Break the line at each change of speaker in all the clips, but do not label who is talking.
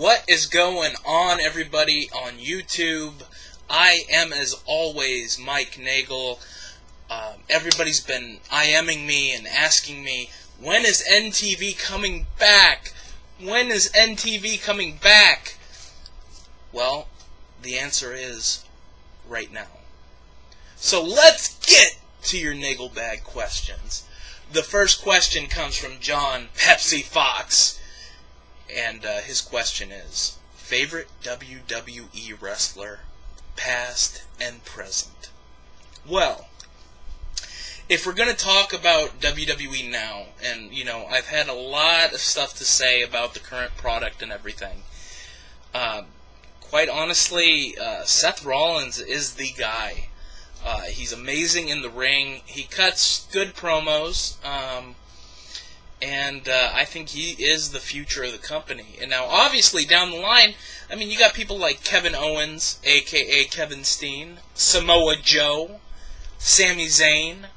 What is going on, everybody, on YouTube? I am, as always, Mike Nagel. Everybody's been IMing me and asking me, when is NTV coming back? When is NTV coming back? Well, the answer is right now. So let's get to your Nagel Bag questions. The first question comes from John Pepsi Fox. And his question is, favorite WWE wrestler, past and present? Well, if we're going to talk about WWE now, and, you know, I've had a lot of stuff to say about the current product and everything. Quite honestly, Seth Rollins is the guy. He's amazing in the ring. He cuts good promos. And I think he is the future of the company. And now, obviously, down the line, I mean, you got people like Kevin Owens, a.k.a. Kevin Steen, Samoa Joe, Sami Zayn,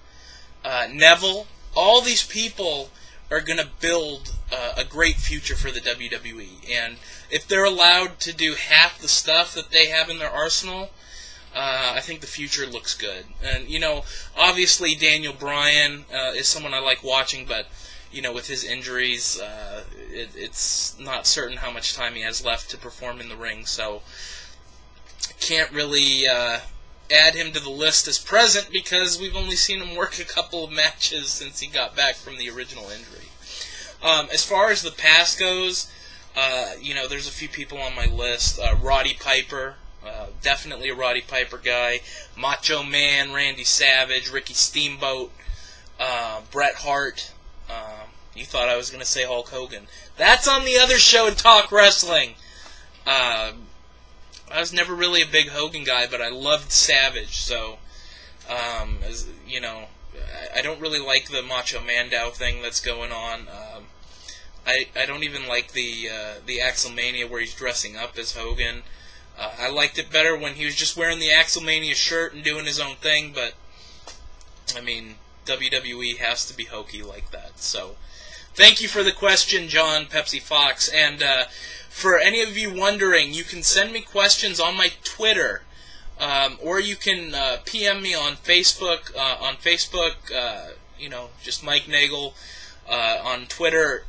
Neville. All these people are going to build a great future for the WWE. And if they're allowed to do half the stuff that they have in their arsenal, I think the future looks good. And, you know, obviously, Daniel Bryan is someone I like watching, but you know, with his injuries, it's not certain how much time he has left to perform in the ring, so can't really add him to the list as present because we've only seen him work a couple of matches since he got back from the original injury. As far as the past goes, you know, there's a few people on my list. Roddy Piper, definitely a Roddy Piper guy. Macho Man, Randy Savage, Ricky Steamboat, Bret Hart. You thought I was going to say Hulk Hogan. That's on the other show, Talk Wrestling. I was never really a big Hogan guy, but I loved Savage. So, as you know, I don't really like the Macho Mandow thing that's going on. I don't even like the Axelmania where he's dressing up as Hogan. I liked it better when he was just wearing the Axelmania shirt and doing his own thing. But I mean, WWE has to be hokey like that. So, thank you for the question, John Pepsi Fox. And for any of you wondering, you can send me questions on my Twitter, or you can PM me on Facebook. You know, just Mike Nagel. On Twitter,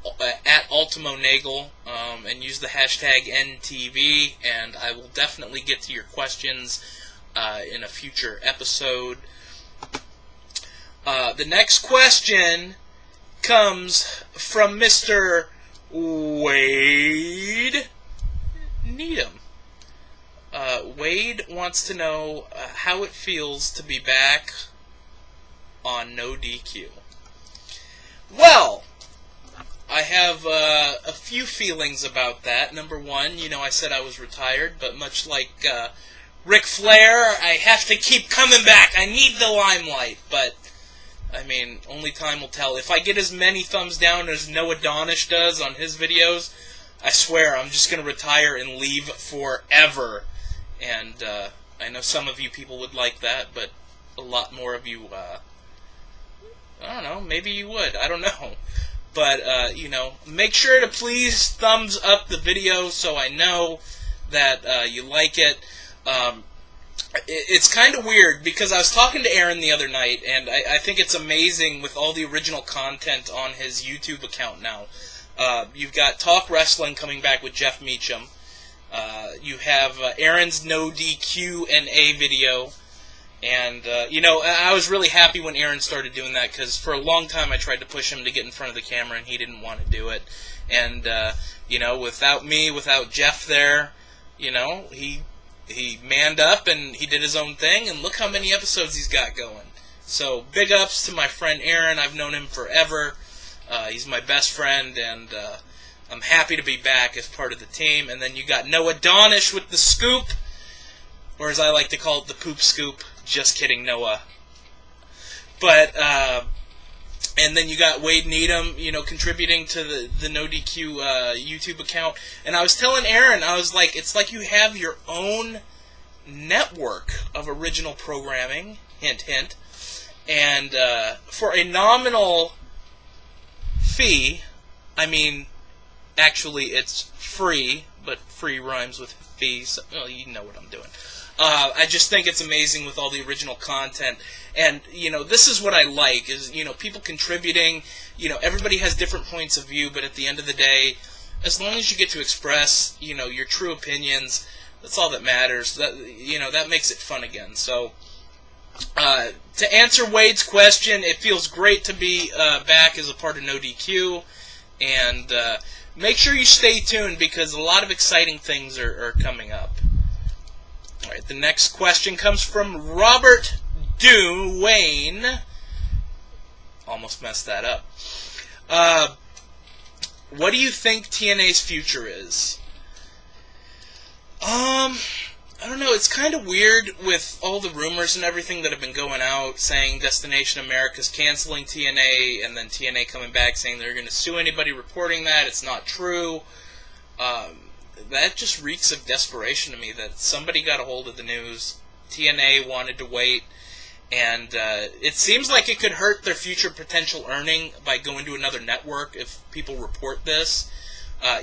at Ultimo Nagel, and use the hashtag NTV, and I will definitely get to your questions in a future episode. The next question comes from Mr. Wade Needham. Wade wants to know how it feels to be back on No DQ. Well, I have a few feelings about that. Number one, you know, I said I was retired, but much like Ric Flair, I have to keep coming back. I need the limelight, but I mean, only time will tell. If I get as many thumbs down as Noah Donish does on his videos, I swear I'm just going to retire and leave forever. And I know some of you people would like that, but a lot more of you, I don't know, maybe you would. I don't know. But, you know, make sure to please thumbs up the video so I know that you like it. It's kind of weird because I was talking to Aaron the other night, and I think it's amazing with all the original content on his YouTube account now. You've got Talk Wrestling coming back with Jeff Meacham. You have Aaron's No DQ&A video. And, you know, I was really happy when Aaron started doing that because for a long time I tried to push him to get in front of the camera and he didn't want to do it. And, you know, without me, without Jeff there, you know, he manned up and he did his own thing, and look how many episodes he's got going. So, big ups to my friend Aaron. I've known him forever. He's my best friend, and I'm happy to be back as part of the team. And then you got Noah Donish with the scoop, or as I like to call it, the poop scoop. Just kidding, Noah. But, and then you got Wade Needham, you know, contributing to the No DQ YouTube account. And I was telling Aaron, I was like, it's like you have your own network of original programming, hint, hint. And for a nominal fee, I mean, Actually, it's free, but free rhymes with fee, so, well, you know what I'm doing. I just think it's amazing with all the original content. And, this is what I like, is, people contributing. Everybody has different points of view, but at the end of the day, as long as you get to express, your true opinions, that's all that matters. That makes it fun again. So, to answer Wade's question, it feels great to be back as a part of No DQ. And make sure you stay tuned, because a lot of exciting things are coming up. All right, the next question comes from Robert Duane. Almost messed that up. What do you think TNA's future is? I don't know. It's kind of weird with all the rumors and everything that have been going out, saying Destination America's canceling TNA, and then TNA coming back saying they're going to sue anybody reporting that. It's not true. That just reeks of desperation to me, that somebody got a hold of the news, TNA wanted to wait, and it seems like it could hurt their future potential earning by going to another network if people report this,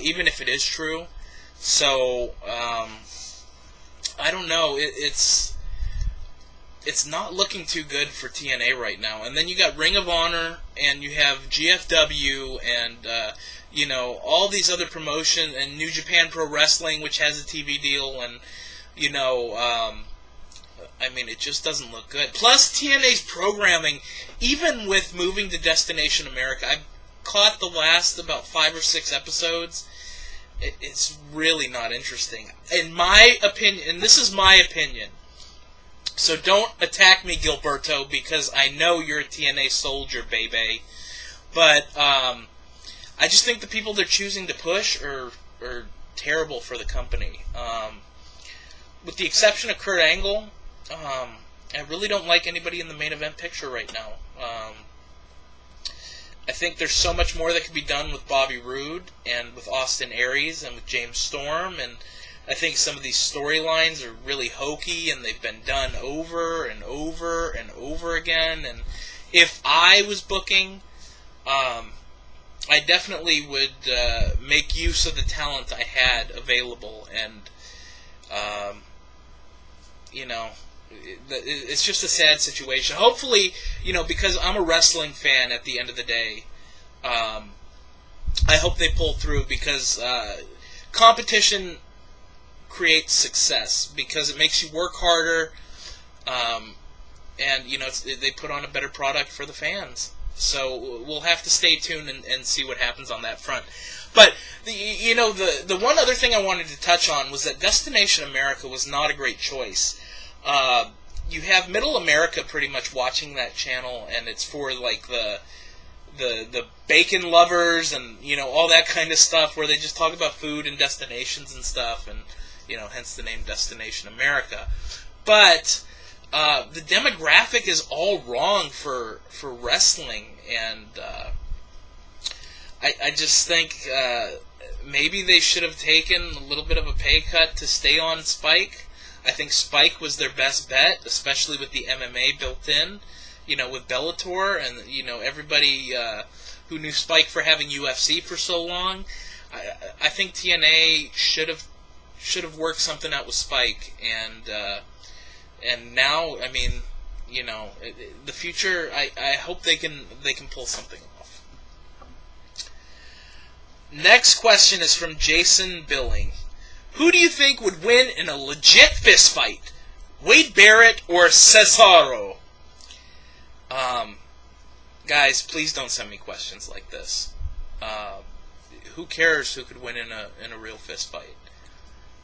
even if it is true. So, I don't know, it's not looking too good for TNA right now. And then you got Ring of Honor, and you have GFW, and all these other promotions, and New Japan Pro Wrestling, which has a TV deal, and, it just doesn't look good. Plus, TNA's programming, even with moving to Destination America, I caught the last about 5 or 6 episodes. It's really not interesting. In my opinion, and this is my opinion, so don't attack me, Gilberto, because I know you're a TNA soldier, baby. But, I just think the people they're choosing to push are terrible for the company. With the exception of Kurt Angle, I really don't like anybody in the main event picture right now. I think there's so much more that could be done with Bobby Roode and with Austin Aries and with James Storm, and I think some of these storylines are really hokey and they've been done over and over and over again. And if I was booking, I definitely would make use of the talent I had available, and it's just a sad situation. Hopefully, because I'm a wrestling fan at the end of the day, I hope they pull through, because competition creates success, because it makes you work harder, and they put on a better product for the fans. So we'll have to stay tuned and see what happens on that front. But the one other thing I wanted to touch on was that Destination America was not a great choice. You have Middle America pretty much watching that channel, and it's for like the bacon lovers and all that kind of stuff, where they just talk about food and destinations and stuff, and hence the name Destination America. But the demographic is all wrong for wrestling, and I just think maybe they should have taken a little bit of a pay cut to stay on Spike. I think Spike was their best bet, especially with the MMA built in, with Bellator, and everybody who knew Spike for having UFC for so long. I think TNA should have worked something out with Spike, and now, the future, I hope they can pull something off. Next question is from Jason Billing. Who do you think would win in a legit fist fight? Wade Barrett or Cesaro? Guys, please don't send me questions like this. Who cares who could win in a real fist fight?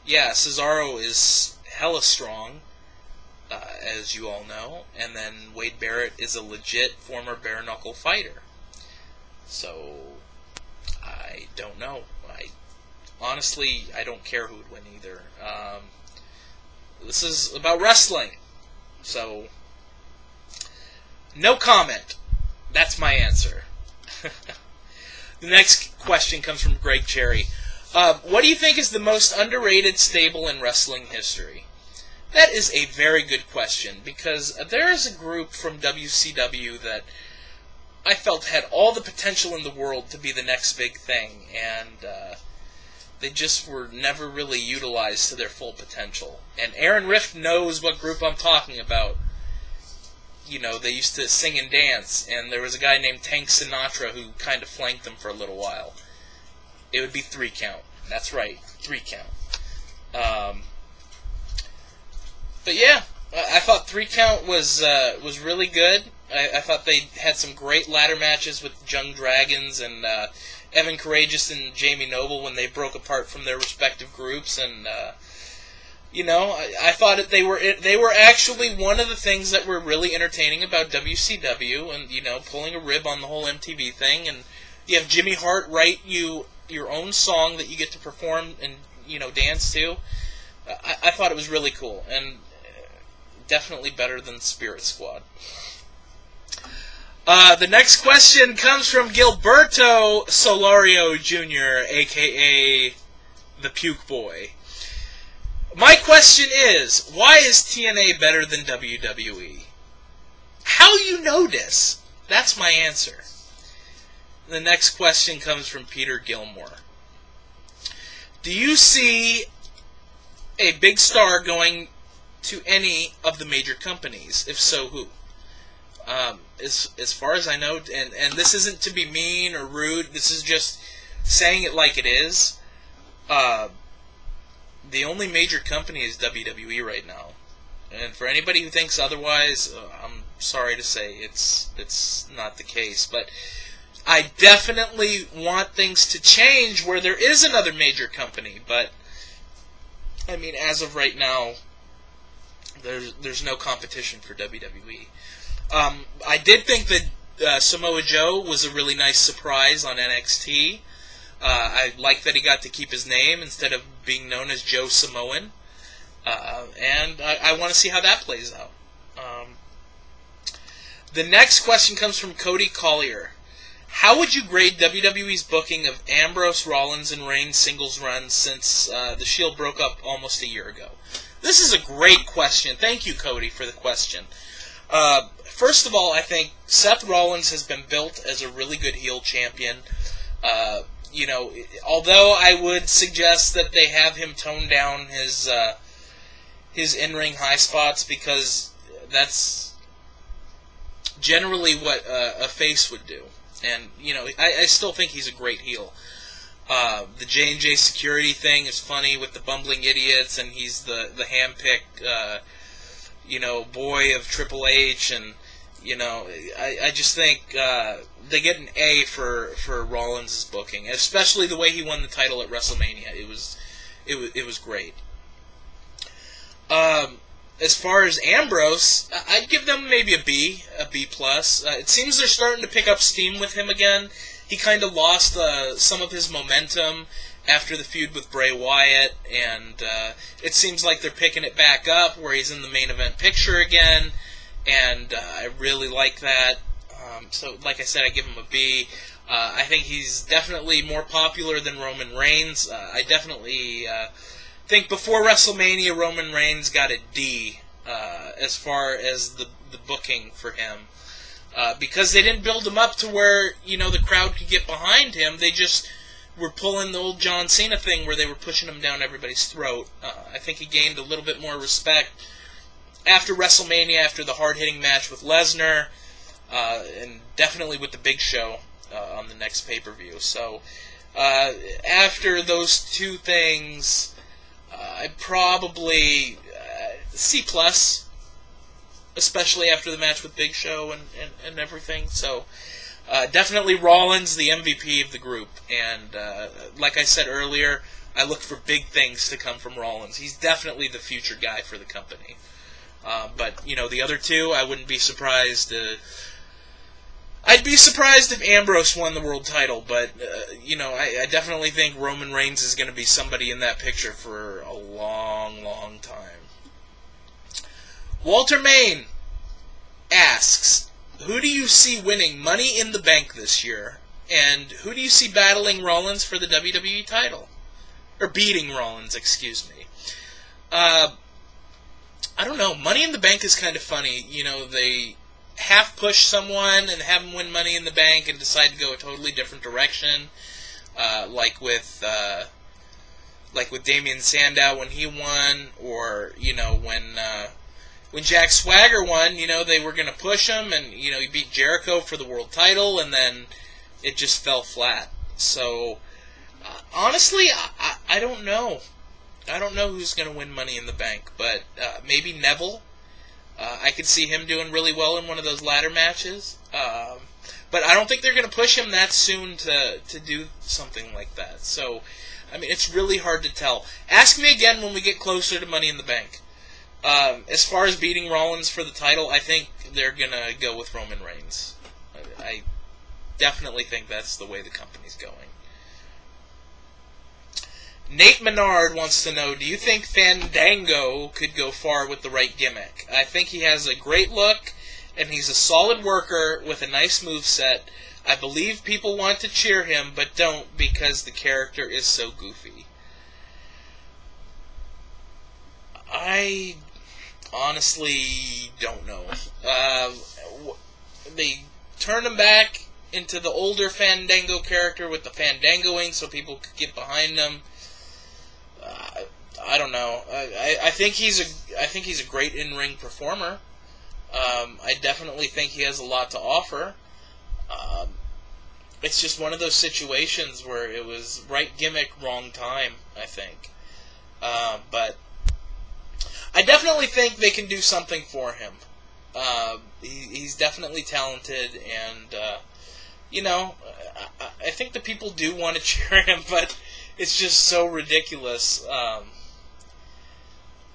Yeah, Cesaro is hella strong, as you all know, and then Wade Barrett is a legit former bare-knuckle fighter. So, I don't know. Honestly, I don't care who would win either. This is about wrestling, so no comment. That's my answer. The next question comes from Greg Cherry. What do you think is the most underrated stable in wrestling history? That is a very good question, because there is a group from WCW that I felt had all the potential in the world to be the next big thing, and they just were never really utilized to their full potential. And Aaron Rift knows what group I'm talking about. You know, they used to sing and dance, and there was a guy named Tank Sinatra who kind of flanked them for a little while. It would be 3 count. That's right, 3 count. But yeah, I thought 3 count was really good. I thought they had some great ladder matches with Young Dragons and Evan Courageous and Jamie Noble when they broke apart from their respective groups, and you know, I thought that they were actually one of the things that were really entertaining about WCW, and you know, pulling a rib on the whole MTV thing. And you have Jimmy Hart write you your own song that you get to perform and, you know, dance to. I thought it was really cool, and definitely better than Spirit Squad. The next question comes from Gilberto Solario Jr., a.k.a. the Puke Boy. My question is, why is TNA better than WWE? How you know this? That's my answer. The next question comes from Peter Gilmore. Do you see a big star going to any of the major companies? If so, who? As far as I know, and this isn't to be mean or rude, this is just saying it like it is, the only major company is WWE right now. And for anybody who thinks otherwise, I'm sorry to say it's not the case. But I definitely want things to change where there is another major company. But, I mean, as of right now, there's no competition for WWE. I did think that Samoa Joe was a really nice surprise on NXT. I like that he got to keep his name instead of being known as Joe Samoan. And I want to see how that plays out. The next question comes from Cody Collier. How would you grade WWE's booking of Ambrose, Rollins, and Reigns singles runs since the Shield broke up almost a year ago? This is a great question. Thank you, Cody, for the question. First of all, I think Seth Rollins has been built as a really good heel champion. You know, although I would suggest that they have him tone down his in-ring high spots, because that's generally what a face would do. And, you know, I still think he's a great heel. The J&J security thing is funny with the bumbling idiots, and he's the hand-picked, you know, boy of Triple H, and, you know, I just think they get an A for Rollins' booking, especially the way he won the title at WrestleMania. It was great. As far as Ambrose, I'd give them maybe a B plus. It seems they're starting to pick up steam with him again. He kind of lost some of his momentum after the feud with Bray Wyatt, and it seems like they're picking it back up where he's in the main event picture again, and I really like that. So, like I said, I give him a B. I think he's definitely more popular than Roman Reigns. I definitely think before WrestleMania, Roman Reigns got a D as far as the booking for him. Because they didn't build him up to where, you know, the crowd could get behind him. They just were pulling the old John Cena thing where they were pushing him down everybody's throat. I think he gained a little bit more respect after WrestleMania, after the hard-hitting match with Lesnar, and definitely with the Big Show on the next pay-per-view. So, after those two things, I'd probably C+, especially after the match with Big Show and everything. So, definitely Rollins, the MVP of the group. And, like I said earlier, I look for big things to come from Rollins. He's definitely the future guy for the company. But, you know, the other two, I wouldn't be surprised. I'd be surprised if Ambrose won the world title, but, you know, I definitely think Roman Reigns is going to be somebody in that picture for a long, long time. Walter Main asks, who do you see winning Money in the Bank this year? And who do you see battling Rollins for the WWE title? Or beating Rollins, excuse me. I don't know. Money in the Bank is kind of funny. You know, they half-push someone and have them win Money in the Bank and decide to go a totally different direction. Like with like with Damian Sandow when he won, or, you know, when Jack Swagger won, you know, they were going to push him, and, you know, he beat Jericho for the world title, and then it just fell flat. So, honestly, I don't know. I don't know who's going to win Money in the Bank, but maybe Neville. I could see him doing really well in one of those ladder matches. But I don't think they're going to push him that soon to do something like that. So, I mean, it's really hard to tell. Ask me again when we get closer to Money in the Bank. As far as beating Rollins for the title, I think they're going to go with Roman Reigns. I definitely think that's the way the company's going. Nate Menard wants to know, do you think Fandango could go far with the right gimmick? I think he has a great look, and he's a solid worker with a nice moveset. I believe people want to cheer him, but don't because the character is so goofy. I honestly don't know. They turned him back into the older Fandango character with the Fandangoing so people could get behind him. I don't know. I think he's a great in-ring performer. I definitely think he has a lot to offer. It's just one of those situations where it was right gimmick, wrong time, I think. But I definitely think they can do something for him. He's definitely talented, and, you know, I think the people do want to cheer him, but it's just so ridiculous.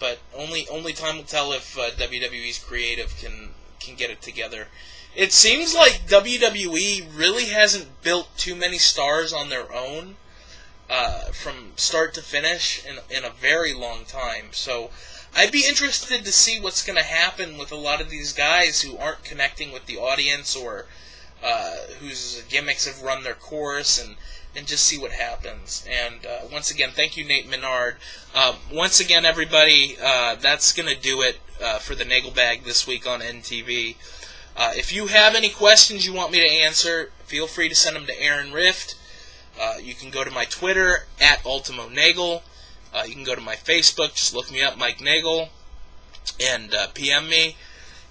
But only time will tell if WWE's creative can get it together. It seems like WWE really hasn't built too many stars on their own from start to finish in a very long time. So I'd be interested to see what's going to happen with a lot of these guys who aren't connecting with the audience, or whose gimmicks have run their course, and just see what happens. And once again, thank you, Nate Menard. Once again, everybody, that's going to do it for the Nagel Bag this week on NTV. If you have any questions you want me to answer, feel free to send them to Aaron Rift. You can go to my Twitter, @UltimoNagel. You can go to my Facebook, just look me up, Mike Nagel, and PM me.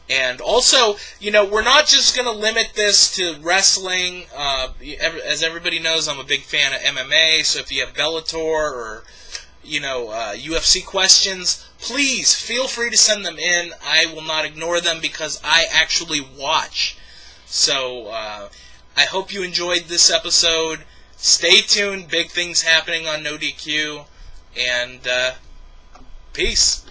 And also, you know, we're not just going to limit this to wrestling. As everybody knows, I'm a big fan of MMA, so if you have Bellator or, you know, UFC questions, please feel free to send them in. I will not ignore them because I actually watch. So, I hope you enjoyed this episode. Stay tuned. Big things happening on No DQ. And, peace.